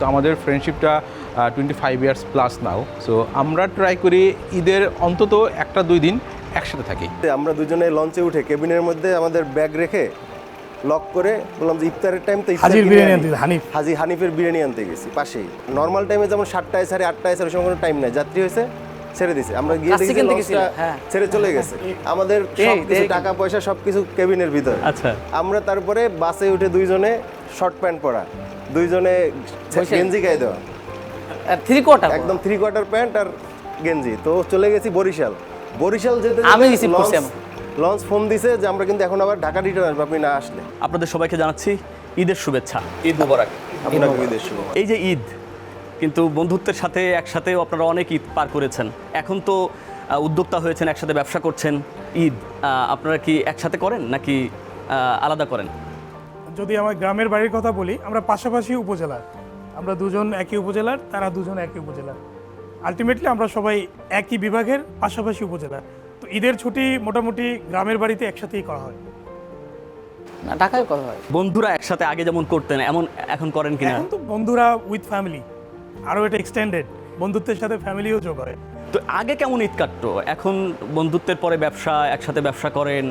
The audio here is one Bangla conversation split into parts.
তো আমাদের ফ্রেন্ডশিপটা 25 ইয়ার্স প্লাস নাও। সো আমরা ট্রাই করি ঈদের অন্তত 1-2 দিন একসাথে থাকি। আমরা দুজনে লঞ্চে উঠে কেবিনের মধ্যে আমাদের ব্যাগ রেখে লক করে বললাম যে ইফতারের টাইম তো হাজির বিরিয়ানি আনতে হানিফের বিরিয়ানি আনতে গেছি পাশেই। নর্মাল টাইমে যেমন 7টায় 8:30 সাড়ে সময় কোনো টাইম নাই, যাত্রী হয়েছে ছেড়ে দিছে, আমরা গিয়ে দেখি লঞ্চটা ছেড়ে চলে গেছে। আমাদের সবকিছু টাকা পয়সা সবকিছু কেবিনের ভিতর। আচ্ছা, আমরা তারপরে বাসে উঠে দুইজনে শর্ট প্যান্ট পরা, দুইজনে গেঞ্জি গায়ে দেওয়া, একদম 3/4 প্যান্ট আর গেঞ্জি। তো চলে গেছি বরিশাল যেতে আমি রিসিভ করছি। লঞ্চ ফোন দিছে যে আমরা কিন্তু এখন আবার ঢাকা রিটার্ন আসবো, আপনি না আসলে। আপনাদের সবাইকে জানাচ্ছি ঈদের শুভেচ্ছা, ঈদ মুবারক। আপনাকে ঈদের শুভেচ্ছা। এই যে ঈদ, কিন্তু বন্ধুত্বের সাথে একসাথে আপনারা অনেক ঈদ পার করেছেন, এখন তো উদ্যোক্তা হয়েছেন, একসাথে ব্যবসা করছেন। ঈদ আপনারা কি একসাথে করেন নাকি আলাদা করেন? যদি আমার গ্রামের বাড়ির কথা বলি, আমরা পাশাপাশি উপজেলার, আমরা দুজন একই উপজেলার, তারা দুজন একই উপজেলার। আলটিমেটলি আমরা সবাই একই বিভাগের পাশাপাশি উপজেলার। তো ঈদের ছুটি মোটামুটি গ্রামের বাড়িতে একসাথেই করা হয়। না, ঢাকায় করা হয়। বন্ধুরা একসাথে আগে যেমন করতেন এমন এখন করেন কিনা? এখন তো বন্ধুরা উইথ ফ্যামিলি, আরও এটা এক্সটেন্ডেড, বন্ধুত্বের সাথে ফ্যামিলিও যোগ হয়। তো আগে কেমন ঈদ কাটতো? এখন বন্ধুত্বের পরে ব্যবসা, একসাথে ব্যবসা করেন,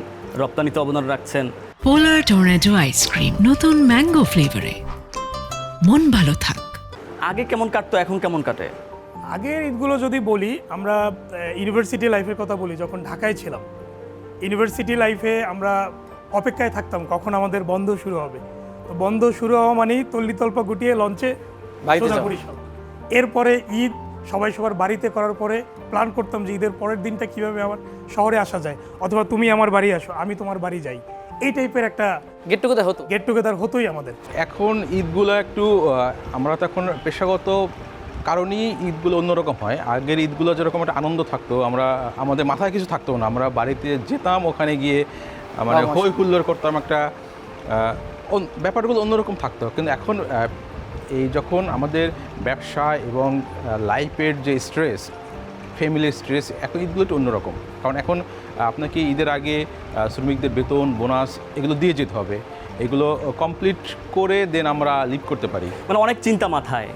রপ্তানিতে অবদান রাখছেন। পোলার টর্নেডো আইসক্রিম নতুন ম্যাঙ্গো ফ্লেভারে, মন ভালো থাক। আগে কেমন কাটতো, এখন কেমন কাটে? আগের ঈদগুলো যদি বলি, আমরা ইউনিভার্সিটি লাইফের কথা বলি, যখন ঢাকায় ছিলাম, ইউনিভার্সিটি লাইফে আমরা অপেক্ষায় থাকতাম কখন আমাদের বন্ধ শুরু হবে। তো বন্ধ শুরু হওয়া মানেই তল্লিতল্পা গুটিয়ে লঞ্চে বাড়িতে সোজা যাওয়া। বরিশাল। এরপরে ঈদ সবাই সবার বাড়িতে করার পরে প্ল্যান করতাম যে ঈদের পরের দিনটা কীভাবে আমার শহরে আসা যায়, অথবা তুমি আমার বাড়ি আসো, আমি তোমার বাড়ি যাই। এই টাইপের একটা গেট টুগেদার হতোই আমাদের। এখন ঈদগুলো একটু আমরা তো এখন পেশাগত কারণেই ঈদগুলো অন্যরকম হয়। আগের ঈদগুলো যেরকম একটা আনন্দ থাকতো, আমাদের মাথায় কিছু থাকতো না, আমরা বাড়িতে যেতাম, ওখানে গিয়ে মানে হই হুল্লোড় করতাম, একটা ব্যাপারগুলো অন্যরকম থাকতো। কিন্তু এখন এই যখন আমাদের ব্যবসা এবং লাইফের যে স্ট্রেস, ফ্যামিলির স্ট্রেস, এখন ঈদগুলো একটু অন্যরকম। কারণ এখন আপনাকে ঈদের আগে শ্রমিকদের বেতন, বোনাস এগুলো দিয়ে যেতে হবে, এগুলো কমপ্লিট করে দেন আমরা লিভ করতে পারি। মানে অনেক চিন্তা মাথায়।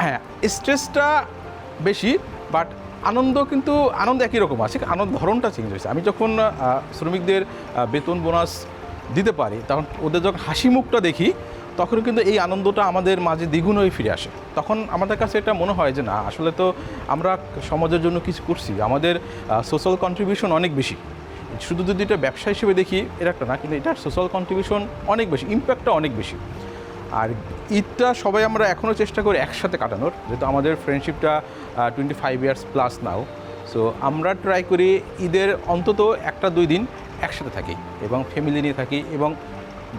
হ্যাঁ, স্ট্রেসটা বেশি, বাট আনন্দ একই রকম আছে, আনন্দ ধরনটা চেঞ্জ হয়েছে। আমি যখন শ্রমিকদের বেতন, বোনাস দিতে পারি, তখন ওদের যখন হাসি মুখটা দেখি, তখন কিন্তু এই আনন্দটা আমাদের মাঝে দ্বিগুণ হয়ে ফিরে আসে। তখন আমাদের কাছে এটা মনে হয় যে না, আসলে তো আমরা সমাজের জন্য কিছু করছি, আমাদের সোশ্যাল কন্ট্রিবিউশন অনেক বেশি। শুধু যদি এটা ব্যবসা হিসেবে দেখি এটা একটা না, কিন্তু এটার সোশ্যাল কন্ট্রিবিউশন অনেক বেশি, ইম্প্যাক্টটা অনেক বেশি। আর ঈদটা সবাই আমরা এখনও চেষ্টা করি একসাথে কাটানোর, যেহেতু আমাদের ফ্রেন্ডশিপটা 25 ইয়ার্স প্লাস নাও। সো আমরা ট্রাই করি ঈদের অন্তত 1-2 দিন একসাথে থাকি এবং ফ্যামিলি নিয়ে থাকি, এবং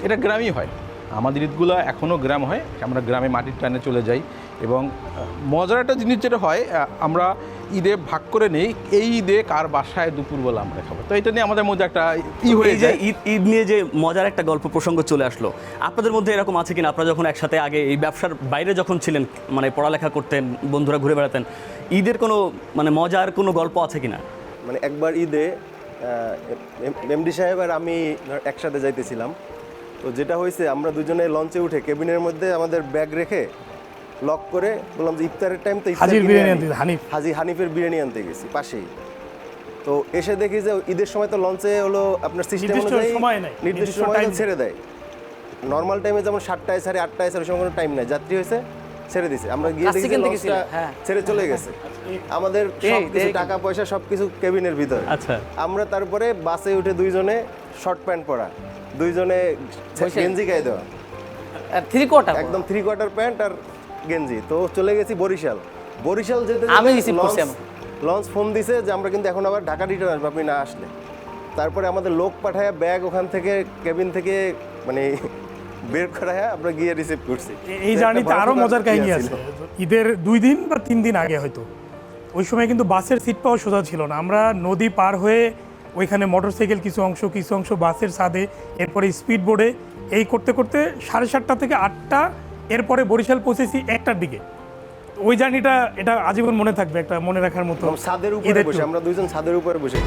এটা গ্রামই হয়। আমাদের ঈদগুলো এখনও গ্রাম হয়, আমরা গ্রামে মাটির টানে চলে যাই। এবং মজার একটা জিনিস যেটা হয়, আমরা ঈদে ভাগ করে নেই এই ঈদে কার বাসায় দুপুরবেলা আমরা খাবো। তো এটা নিয়ে আমাদের মধ্যে একটা হয়ে যে যায়। ঈদ নিয়ে যে মজার একটা গল্প প্রসঙ্গ চলে আসলো, আপনাদের মধ্যে এরকম আছে কিনা? আপনারা যখন একসাথে আগে এই ব্যবসার বাইরে যখন ছিলেন, মানে পড়ালেখা করতেন, বন্ধুরা ঘুরে বেড়াতেন, ঈদের কোনো মানে মজার কোনো গল্প আছে কিনা? মানে একবার ঈদে এমডি সাহেব আর আমি একসাথে যাইতেছিলাম। তো যেটা হয়েছে, আমরা দুজনে লঞ্চে উঠে কেবিনের মধ্যে আমাদের ব্যাগ রেখে লক করে বললাম যে ইফতারের টাইম তো হানিফের বিরিয়ানি আনতে গেছি পাশেই। তো এসে দেখি যে ঈদের সময় তো লঞ্চে হলো আপনার সিস্টেম অনুযায়ী নির্দিষ্ট সময় ছেড়ে দেয়। নর্মাল টাইমে যেমন 7টায় 8:30 সাড়ে সময় কোনো টাইম নাই, যাত্রী হয়েছে ছেড়ে দিছে, আমরা গিয়ে দেখি লঞ্চটা ছেড়ে চলে গেছে। আমাদের সবকিছু টাকা পয়সা সবকিছু কেবিনের ভিতর। আচ্ছা, আমরা তারপরে বাসে উঠে দুইজনে শর্ট প্যান্ট পরা, দুইজনে গেঞ্জি গায়ে দেওয়া, একদম 3/4 প্যান্ট আর গেঞ্জি। তো চলে গেছি বরিশাল যেতে আমি রিসিভ করছি। লঞ্চ ফোন দিছে যে আমরা কিন্তু এখন আবার ঢাকা রিটার্ন আসবো, আপনি না আসলে। তারপরে আমাদের লোক পাঠায় ব্যাগ ওখান থেকে কেবিন থেকে মানে বের করায় আমরা গিয়ে রিসিভ করছি। এই জার্নিতে আরও মজার কাহিনী আছে। ঈদের 2 দিন বা 3 দিন আগে হয়তো, ওই সময় কিন্তু বাসের সিট পাওয়া সোজা ছিল না। আমরা নদী পার হয়ে ওইখানে মোটরসাইকেল কিছু অংশ বাসের ছাদে, এরপরে স্পিড বোর্ডে, এই করতে করতে 7:30 থেকে 8টা, এরপরে বরিশাল পৌঁছেছি 1টার দিকে। ওই জার্নিটা এটা আজীবন মনে থাকবে, একটা মনে রাখার মতো। ছাদের উপরে বসে আমরা দুইজন ছাদের উপরে বসে